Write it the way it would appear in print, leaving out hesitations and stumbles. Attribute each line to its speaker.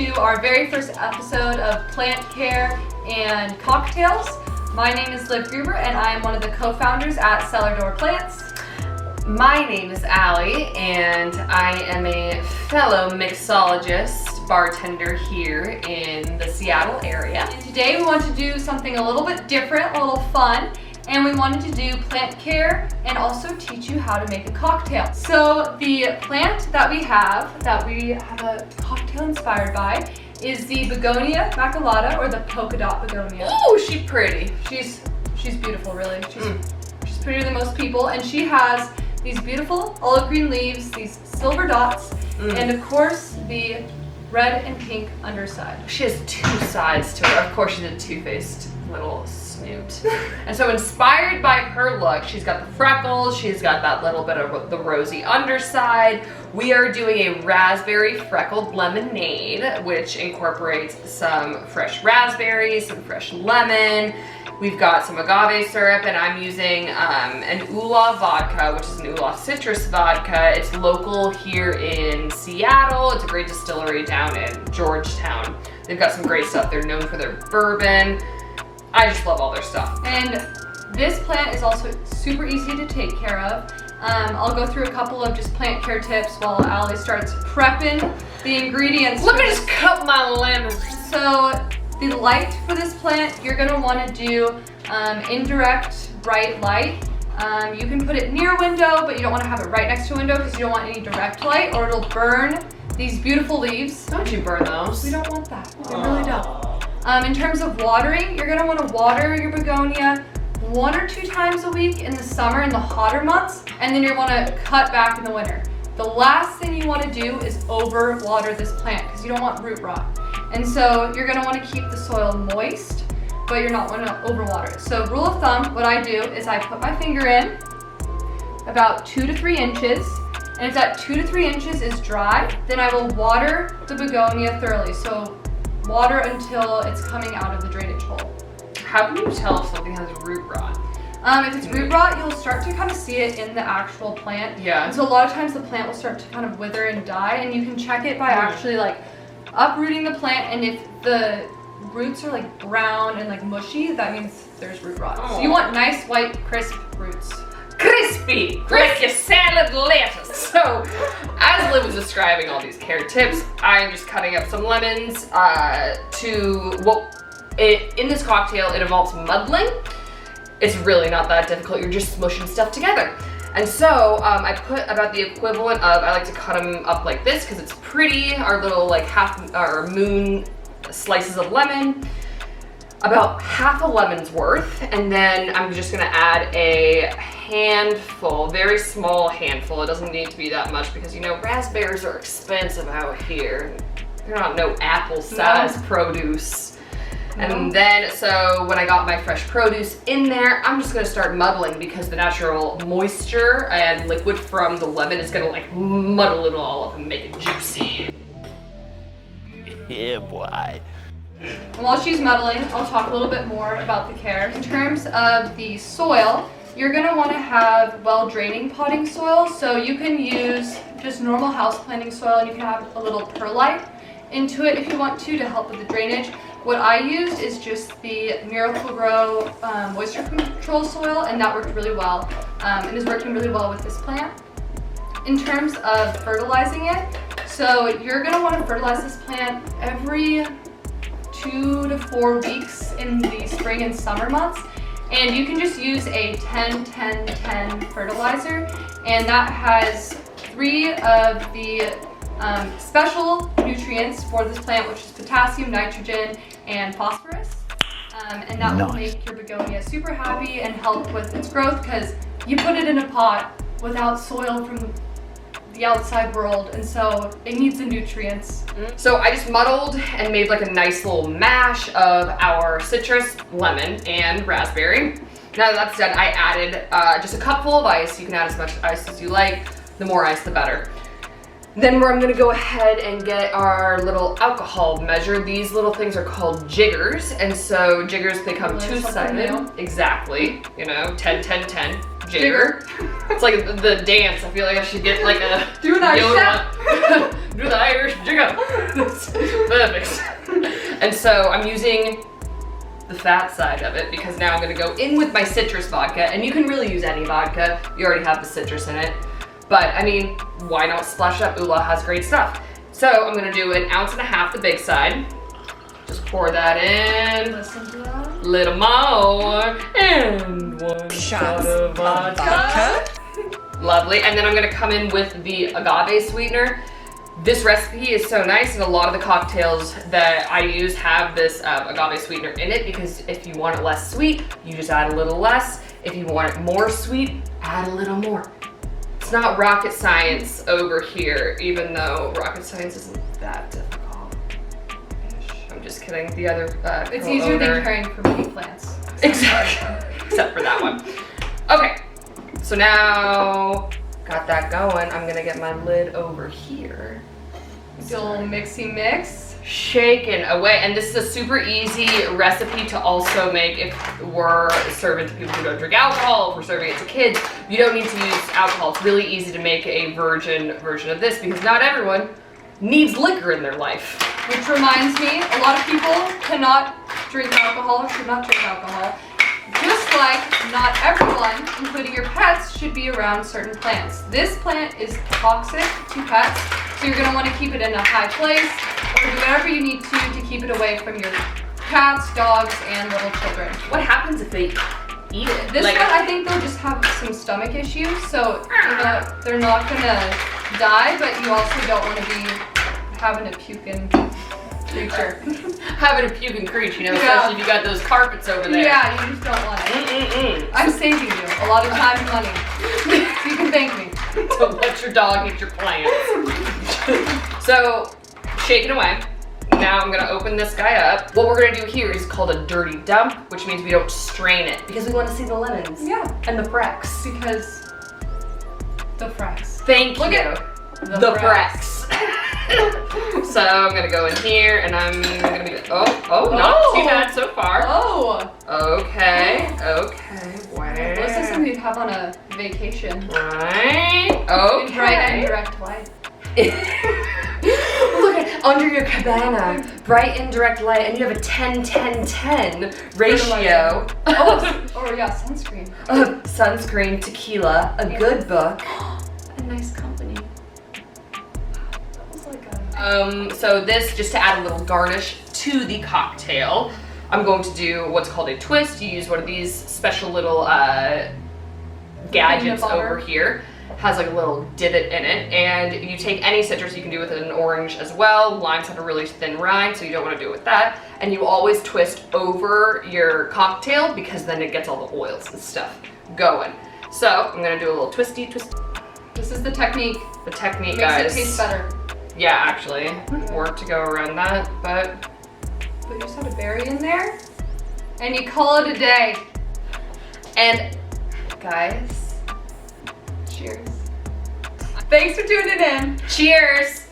Speaker 1: to our very first episode of Plant Care and Cocktails. My name is Liv Gruber and I am one of the co-founders at Cellar Door Plants.
Speaker 2: My name is Allie and I am a fellow mixologist bartender here in the Seattle area.
Speaker 1: And today we want to do something a little bit different, a little fun, and we wanted to do plant care and also teach you how to make a cocktail. So the plant that we have a cocktail inspired by is the Begonia Maculata, or the polka dot begonia.
Speaker 2: Oh, she's pretty.
Speaker 1: She's beautiful, really. She's prettier than most people, and she has these beautiful olive green leaves, these silver dots, and of course the red and pink underside.
Speaker 2: She has two sides to her. Of course, she's a two-faced little snoot. And so inspired by her look, she's got the freckles, she's got that little bit of the rosy underside. We are doing a Raspberry Freckled Lemonade, which incorporates some fresh raspberries, some fresh lemon. We've got some agave syrup, and I'm using an Oola Vodka, which is an Oola citrus vodka. It's local here in Seattle. It's a great distillery down in Georgetown. They've got some great stuff. They're known for their bourbon. I just love all their stuff.
Speaker 1: And this plant is also super easy to take care of. I'll go through a couple of just plant care tips while Allie starts prepping the ingredients.
Speaker 2: Let me just cut my lemons.
Speaker 1: So the light for this plant, you're gonna wanna do indirect bright light. You can put it near a window, but you don't wanna have it right next to a window because you don't want any direct light or it'll burn these beautiful leaves.
Speaker 2: Don't you burn those?
Speaker 1: We don't want that, we really don't. In terms of watering, you're gonna wanna water your begonia 1 or 2 times a week in the summer, in the hotter months, and then you're gonna cut back in the winter. The last thing you wanna do is over water this plant because you don't want root rot. And so you're gonna wanna keep the soil moist, but you're not gonna overwater it. So rule of thumb, what I do is I put my finger in about 2 to 3 inches, and if that 2 to 3 inches is dry, then I will water the begonia thoroughly. So water until it's coming out of the drainage hole.
Speaker 2: How can you tell if something has root rot?
Speaker 1: If it's root rot, you'll start to kind of see it in the actual plant.
Speaker 2: Yeah.
Speaker 1: And so a lot of times the plant will start to kind of wither and die, and you can check it by actually like uprooting the plant, and if the roots are like brown and like mushy, that means there's root rot. So you want nice, white, crisp roots.
Speaker 2: Crispy, like your salad lettuce. So, as Liv was describing all these care tips, I'm just cutting up some lemons in this cocktail, it involves muddling. It's really not that difficult. You're just smushing stuff together. And so I put about the equivalent of, I like to cut them up like this because it's pretty, our little like moon slices of lemon, about half a lemon's worth. And then I'm just gonna add a handful, very small handful. It doesn't need to be that much because you know, raspberries are expensive out here. They're not no apple-sized produce. And then, so when I got my fresh produce in there, I'm just gonna start muddling because the natural moisture and liquid from the lemon is gonna like muddle it all up and make it juicy.
Speaker 3: Yeah, boy.
Speaker 1: And while she's muddling, I'll talk a little bit more about the care. In terms of the soil, you're gonna wanna have well-draining potting soil. So you can use just normal house planting soil, and you can have a little perlite into it if you want to help with the drainage. What I used is just the Miracle-Gro moisture control soil, and that worked really well. It is working really well with this plant. In terms of fertilizing it, so you're gonna wanna fertilize this plant every 2 to 4 weeks in the spring and summer months. And you can just use a 10-10-10 fertilizer, and that has 3 of the special nutrients for this plant, which is potassium, nitrogen, and phosphorus. And that will make your begonia super happy and help with its growth because you put it in a pot without soil from the outside world, and so it needs the nutrients.
Speaker 2: So I just muddled and made like a nice little mash of our citrus, lemon, and raspberry. Now that that's done, I added just a cupful of ice. You can add as much ice as you like. The more ice, the better. Then I'm gonna go ahead and get our little alcohol measure. These little things are called jiggers, and so jiggers, they come two-sided. Exactly, you know, 10-10-10. jigger. It's like the dance. I feel like I should get like a
Speaker 1: Do an Irish
Speaker 2: Yoda. Do the Irish jigger. Perfect. And so I'm using the fat side of it because now I'm gonna go in with my citrus vodka, and you can really use any vodka. You already have the citrus in it. But I mean, why not splash it up? Oola has great stuff. So I'm gonna do 1.5 ounces, the big side. Just pour that in.
Speaker 1: Listen to that.
Speaker 2: Little more. And 1 shot of vodka. Lovely. And then I'm gonna come in with the agave sweetener. This recipe is so nice, and a lot of the cocktails that I use have this agave sweetener in it, because if you want it less sweet, you just add a little less. If you want it more sweet, add a little more. It's not rocket science over here, even though rocket science isn't that difficult. I'm just kidding. The other
Speaker 1: It's easier than caring for mini plants.
Speaker 2: Exactly. Except for that one. Okay. So now got that going. I'm gonna get my lid over here.
Speaker 1: Do a little mixy mix.
Speaker 2: Shaken away. And this is a super easy recipe to also make if we're serving to people who don't drink alcohol, if we're serving it to kids. You don't need to use alcohol. It's really easy to make a virgin version of this because not everyone needs liquor in their life.
Speaker 1: Which reminds me, a lot of people cannot drink alcohol or should not drink alcohol. Just like not everyone, including your pets, should be around certain plants. This plant is toxic to pets, so you're gonna wanna keep it in a high place or do whatever you need to keep it away from your cats, dogs, and little children.
Speaker 2: What happens if they eat it?
Speaker 1: This one, I think they'll just have some stomach issues, so they're not gonna die, but you also don't wanna be having a puking creature.
Speaker 2: Having a puking creature, you know, especially if you got those carpets over there.
Speaker 1: Yeah, you just don't want it. I'm saving you a lot of time and money. So you can thank me.
Speaker 2: Don't let your dog eat your plants. So, shake it away. Now I'm gonna open this guy up. What we're gonna do here is called a dirty dump, which means we don't strain it because we want to see the lemons.
Speaker 1: Yeah.
Speaker 2: And the frecks.
Speaker 1: Because the frecks.
Speaker 2: Thank you.
Speaker 1: Look at
Speaker 2: the frecks. So I'm gonna go in here and I'm gonna be, not too bad so far.
Speaker 1: Oh.
Speaker 2: Okay.
Speaker 1: Wait. Looks like something you'd have on a vacation.
Speaker 2: Right. Okay.
Speaker 1: In bright and direct light.
Speaker 2: Look at under your cabana, bright and direct light, and you have a 10-10-10 ratio.
Speaker 1: Oh yeah, sunscreen.
Speaker 2: Sunscreen, tequila, a good book,
Speaker 1: a nice company.
Speaker 2: So this, just to add a little garnish to the cocktail, I'm going to do what's called a twist. You use one of these special little gadgets over here. Has like a little divot in it, and you take any citrus, you can do with an orange as well. Limes have a really thin rind, so you don't want to do it with that. And you always twist over your cocktail because then it gets all the oils and stuff going. So I'm gonna do a little twisty twist.
Speaker 1: This is the technique.
Speaker 2: The technique,
Speaker 1: Makes
Speaker 2: guys.
Speaker 1: it taste better.
Speaker 2: Yeah, actually, work to go around that, but
Speaker 1: you just add a berry in there, and you call it a day.
Speaker 2: And guys,
Speaker 1: cheers. Thanks for tuning in.
Speaker 2: Cheers.